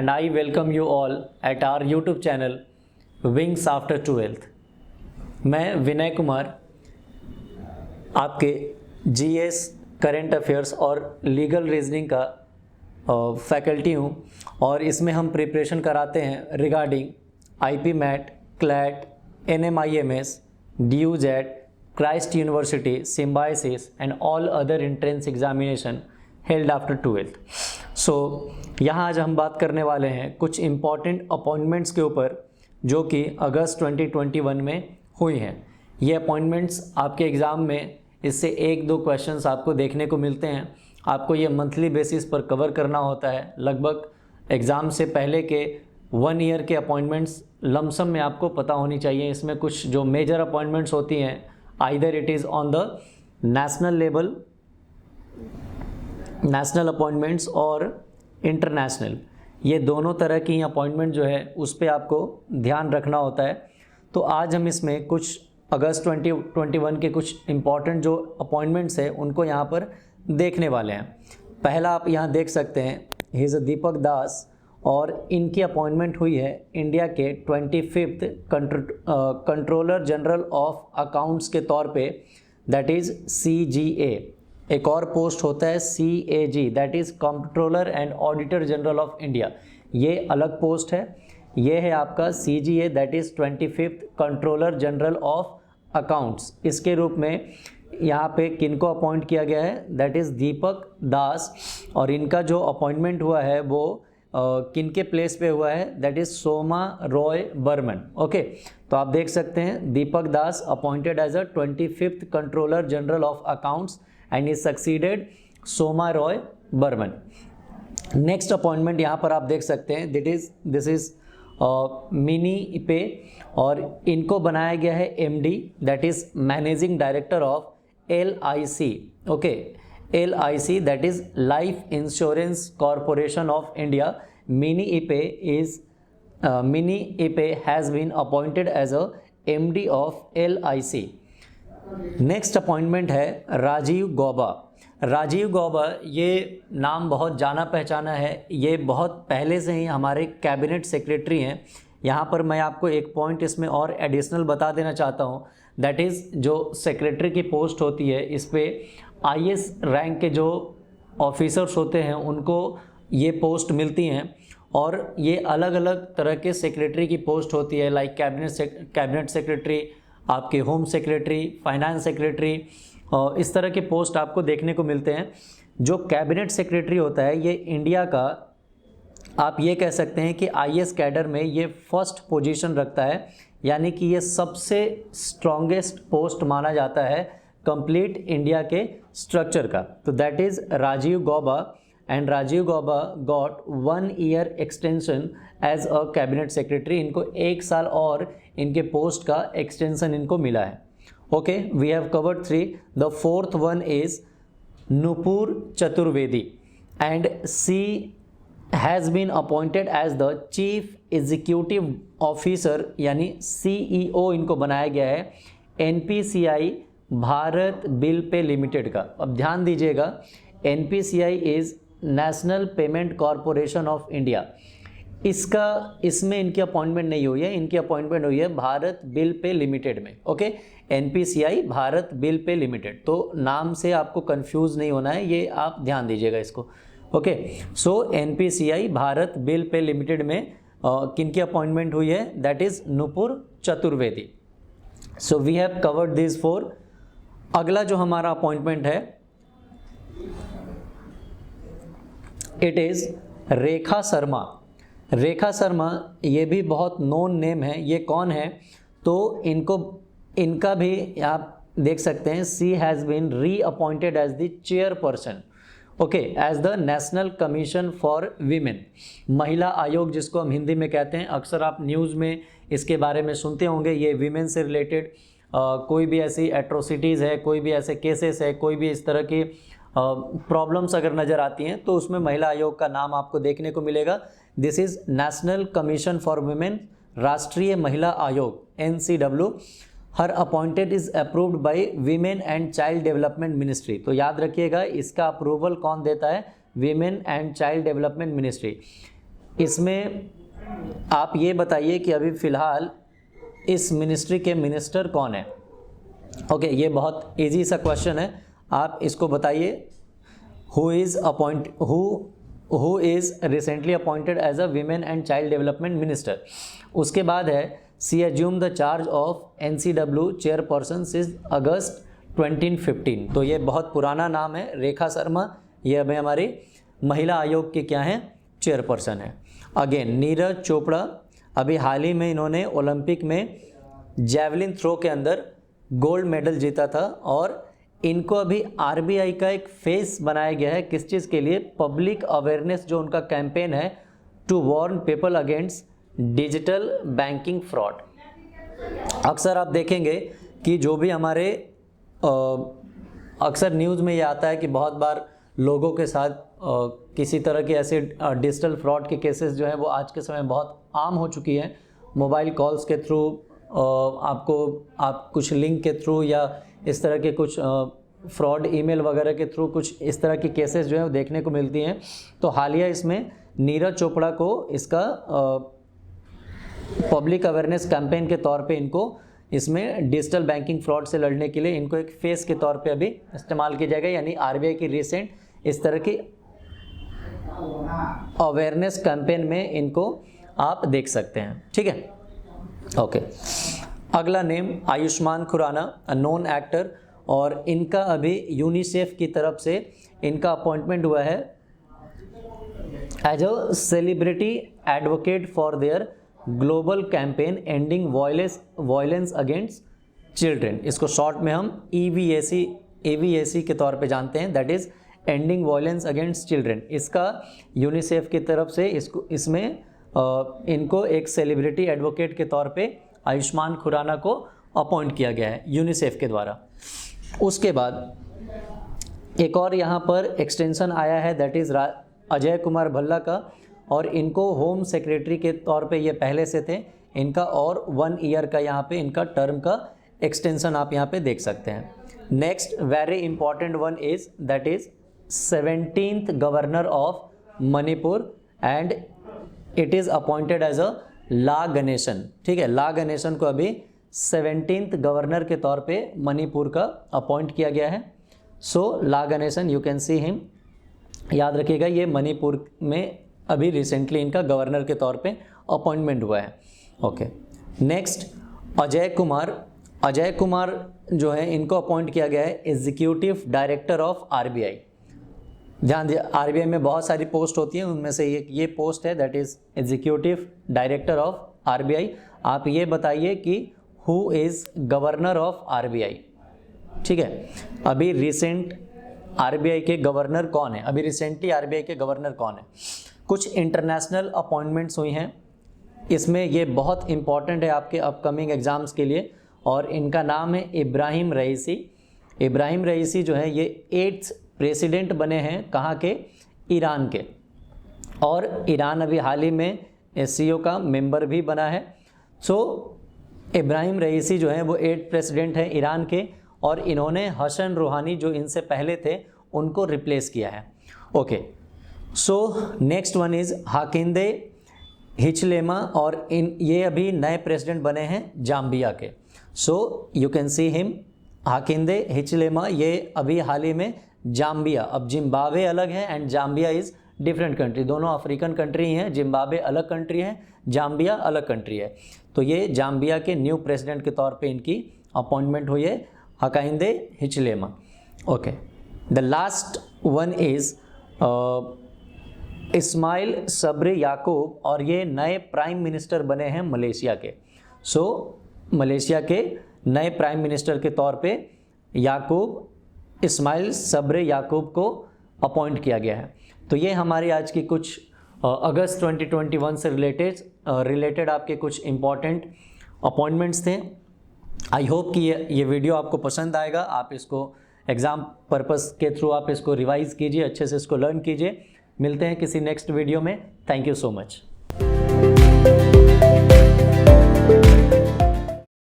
and I welcome you all at our YouTube channel Wings After 12th। मैं विनय कुमार आपके GS, current affairs और legal reasoning का faculty हूँ और इसमें हम प्रिपरेशन कराते हैं regarding IPMAT, CLAT, NMIMS, ड्यूजेट, Christ university, Symbiosis and all other entrance examination held after 12th। So यहाँ आज हम बात करने वाले हैं कुछ इम्पॉर्टेंट अपॉइंटमेंट्स के ऊपर जो कि अगस्त 2021 में हुई हैं। ये अपॉइंटमेंट्स आपके एग्ज़ाम में इससे एक दो क्वेश्चंस आपको देखने को मिलते हैं। आपको ये मंथली बेसिस पर कवर करना होता है। लगभग एग्ज़ाम से पहले के 1 ईयर के अपॉइंटमेंट्स लमसम में आपको पता होनी चाहिए। इसमें कुछ जो मेजर अपॉइंटमेंट्स होती हैं, either it is on the national level, national appointments और इंटरनेशनल, ये दोनों तरह की अपॉइंटमेंट जो है उस पर आपको ध्यान रखना होता है। तो आज हम इसमें कुछ अगस्त 2021 के कुछ इम्पॉर्टेंट जो अपॉइंटमेंट्स है उनको यहाँ पर देखने वाले हैं। पहला आप यहाँ देख सकते हैं, ही इज़ दीपक दास और इनकी अपॉइंटमेंट हुई है इंडिया के 25th controller general of accounts के तौर पे, दैट इज़ CGA। एक और पोस्ट होता है CAG, that is controller and auditor general of India. ये अलग पोस्ट है। ये है आपका CGA, that is 25th controller general of accounts. इसके रूप में यहाँ पे किनको अपॉइंट किया गया है, दैट इज़ दीपक दास, और इनका जो अपॉइंटमेंट हुआ है वो किनके प्लेस पे हुआ है, that is Soma Roy Burman. Okay, तो आप देख सकते हैं Deepak Das appointed as a 25th controller general of accounts and he succeeded Soma Roy Burman. Next appointment यहाँ पर आप देख सकते हैं, दिस इज़ मिनी पे, और इनको बनाया गया है MD, that is managing director of LIC। Okay, LIC, that is life insurance corporation of India. Mini Ipe has been appointed as a MD of LIC। Next appointment है राजीव गौबा। राजीव गौबा, ये नाम बहुत जाना पहचाना है। ये बहुत पहले से ही हमारे कैबिनेट सेक्रेटरी हैं। यहाँ पर मैं आपको एक पॉइंट इसमें और एडिशनल बता देना चाहता हूँ, दैट इज़ जो सेक्रेटरी की पोस्ट होती है इस पर IS रैंक के जो ऑफिसर्स होते हैं उनको ये पोस्ट मिलती हैं, और ये अलग अलग तरह के सेक्रेटरी की पोस्ट होती है, लाइक कैबिनेट सेक्रेटरी, आपके होम सेक्रेटरी, फाइनेंस सेक्रेटरी, और इस तरह के पोस्ट आपको देखने को मिलते हैं। जो कैबिनेट सेक्रेटरी होता है ये इंडिया का, आप ये कह सकते हैं कि IS कैडर में ये फर्स्ट पोजीशन रखता है, यानी कि ये सबसे स्ट्रॉन्गेस्ट पोस्ट माना जाता है कंप्लीट इंडिया के स्ट्रक्चर का। तो that is Rajiv Gauba, and Rajiv Gauba got 1 year extension as a cabinet secretary. इनको 1 साल और इनके पोस्ट का एक्सटेंशन इनको मिला है। Okay, we have covered 3। The fourth one is Nupur Chaturvedi and she has been appointed as the chief executive officer, यानी CEO इनको बनाया गया है NPCI Bharat bill pay limited का। अब ध्यान दीजिएगा, NPCI is national payment corporation of India. इसमें इनकी अपॉइंटमेंट नहीं हुई है, इनकी अपॉइंटमेंट हुई है भारत बिल पे लिमिटेड में। Okay, NPCI Bharat bill pay limited, तो नाम से आपको कंफ्यूज नहीं होना है, ये आप ध्यान दीजिएगा इसको। Okay, so NPCI Bharat bill pay limited में किनकी अपॉइंटमेंट हुई है, that is Nupur Chaturvedi. So we have covered this 4। अगला जो हमारा अपॉइंटमेंट है, इट इज़ रेखा शर्मा। रेखा शर्मा ये भी बहुत नोन नेम है। ये कौन है, तो इनका भी आप देख सकते हैं, she has been reappointed as the chairperson, okay, as the national commission for women, महिला आयोग जिसको हम हिंदी में कहते हैं। अक्सर आप न्यूज़ में इसके बारे में सुनते होंगे। ये वीमेन से रिलेटेड कोई भी ऐसी एट्रोसिटीज़ है, कोई भी ऐसे केसेस है, कोई भी इस तरह की प्रॉब्लम्स अगर नज़र आती हैं तो उसमें महिला आयोग का नाम आपको देखने को मिलेगा। This is national commission for women, राष्ट्रीय महिला आयोग NCW। Her appointed is approved by women and child development ministry. तो याद रखिएगा, इसका अप्रूवल कौन देता है, women and child development ministry. इसमें आप ये बताइए कि अभी फ़िलहाल इस मिनिस्ट्री के मिनिस्टर कौन है। ओके, ये बहुत इजी सा क्वेश्चन है, आप इसको बताइए। Who is recently appointed as a women and child development minister. उसके बाद है she assume the charge of NCW chairperson since August 2015। तो ये बहुत पुराना नाम है, रेखा शर्मा, ये अभी हमारी महिला आयोग के क्या हैं, चेयरपर्सन है। अगेन नीरज चोपड़ा, अभी हाल ही में इन्होंने ओलंपिक में जैवलिन थ्रो के अंदर गोल्ड मेडल जीता था, और इनको अभी RBI का एक फेस बनाया गया है, किस चीज़ के लिए, पब्लिक अवेयरनेस जो उनका कैंपेन है to warn people against digital banking fraud. अक्सर आप देखेंगे कि जो भी हमारे अक्सर न्यूज़ में ये आता है कि बहुत बार लोगों के साथ किसी तरह के ऐसे डिजिटल फ्रॉड के केसेस जो है वो आज के समय बहुत आम हो चुकी हैं। मोबाइल कॉल्स के थ्रू आप कुछ लिंक के थ्रू या इस तरह के कुछ फ्रॉड ईमेल वगैरह के थ्रू कुछ इस तरह की केसेस जो है वो देखने को मिलती हैं। तो हालिया इसमें नीरज चोपड़ा को इसका पब्लिक अवेयरनेस कैंपेन के तौर पे इनको इसमें डिजिटल बैंकिंग फ्रॉड से लड़ने के लिए इनको एक फेस के तौर पे अभी इस्तेमाल किया जाएगा, यानी RBI की रिसेंट इस तरह की अवेयरनेस कैंपेन में इनको आप देख सकते हैं। ठीक है, ओके। अगला name Ayushmann Khurrana, a known actor, और इनका अभी यूनिसेफ की तरफ से इनका अपॉइंटमेंट हुआ है as a celebrity advocate for their global campaign ending violence against children. इसको शॉर्ट में हम EVAC के तौर पे जानते हैं, that is ending violence against children. इसका यूनिसेफ की तरफ से इसमें इनको एक सेलिब्रिटी एडवोकेट के तौर पे आयुष्मान खुराना को अपॉइंट किया गया है यूनिसेफ के द्वारा। उसके बाद एक और यहाँ पर एक्सटेंशन आया है, दैट इज़ अजय कुमार भल्ला का, और इनको होम सेक्रेटरी के तौर पे ये पहले से थे। इनका और 1 ईयर का यहाँ पे इनका टर्म का एक्सटेंशन आप यहाँ पे देख सकते हैं। Next very important one is that is 17th governor of Manipur and it is appointed as a La Ganesan. ठीक है, ला गणेशन को अभी 17th गवर्नर के तौर पे मणिपुर का अपॉइंट किया गया है। So La Ganesan, you can see him, याद रखिएगा ये मणिपुर में अभी रिसेंटली इनका गवर्नर के तौर पे अपॉइंटमेंट हुआ है। ओके, नेक्स्ट अजय कुमार जो है इनको अपॉइंट किया गया है एग्जीक्यूटिव डायरेक्टर ऑफ RBI। ध्यान दिया, RBI में बहुत सारी पोस्ट होती हैं, उनमें से ये पोस्ट है, that is executive director of RBI। आप ये बताइए कि who is governor of RBI। ठीक है, अभी रिसेंट RBI के गवर्नर कौन है, अभी रिसेंटली RBI के गवर्नर कौन है। कुछ इंटरनेशनल अपॉइंटमेंट्स हुई हैं, इसमें ये बहुत इंपॉर्टेंट है आपके अपकमिंग एग्ज़ाम्स के लिए, और इनका नाम है इब्राहिम रईसी। इब्राहिम रईसी जो है ये 8th प्रेसिडेंट बने हैं, कहाँ के, ईरान के, और ईरान अभी हाल ही में SCO का मेंबर भी बना है। सो इब्राहिम रईसी जो है वो 8th प्रेसिडेंट हैं ईरान के, और इन्होंने हसन रूहानी जो इनसे पहले थे उनको रिप्लेस किया है। Okay, so next one is Hakainde Hichilema, और ये अभी नए प्रेसिडेंट बने हैं जाम्बिया के। So you can see him, Hakainde Hichilema, ये अभी हाल ही में जाम्बिया, अब जिम्बाब्वे अलग है and Zambia is different country, दोनों अफ्रीकन कंट्री हैं, जिम्बाब्वे अलग कंट्री है, जाम्बिया अलग कंट्री है। तो ये जाम्बिया के न्यू प्रेसिडेंट के तौर पे इनकी अपॉइंटमेंट हुई है, Hakainde Hichilema. Okay, the last one is Ismail Sabri Yaakob, और ये नए प्राइम मिनिस्टर बने हैं मलेशिया के। सो मलेशिया के नए प्राइम मिनिस्टर के तौर पे इस्माइल सबरी याकूब को अपॉइंट किया गया है। तो ये हमारी आज की कुछ अगस्त 2021 से रिलेटेड आपके कुछ इम्पॉर्टेंट अपॉइंटमेंट्स थे। आई होप कि ये वीडियो आपको पसंद आएगा, आप इसको एग्ज़ाम पर्पस के थ्रू आप इसको रिवाइज़ कीजिए, अच्छे से इसको लर्न कीजिए। मिलते हैं किसी नेक्स्ट वीडियो में। Thank you so much.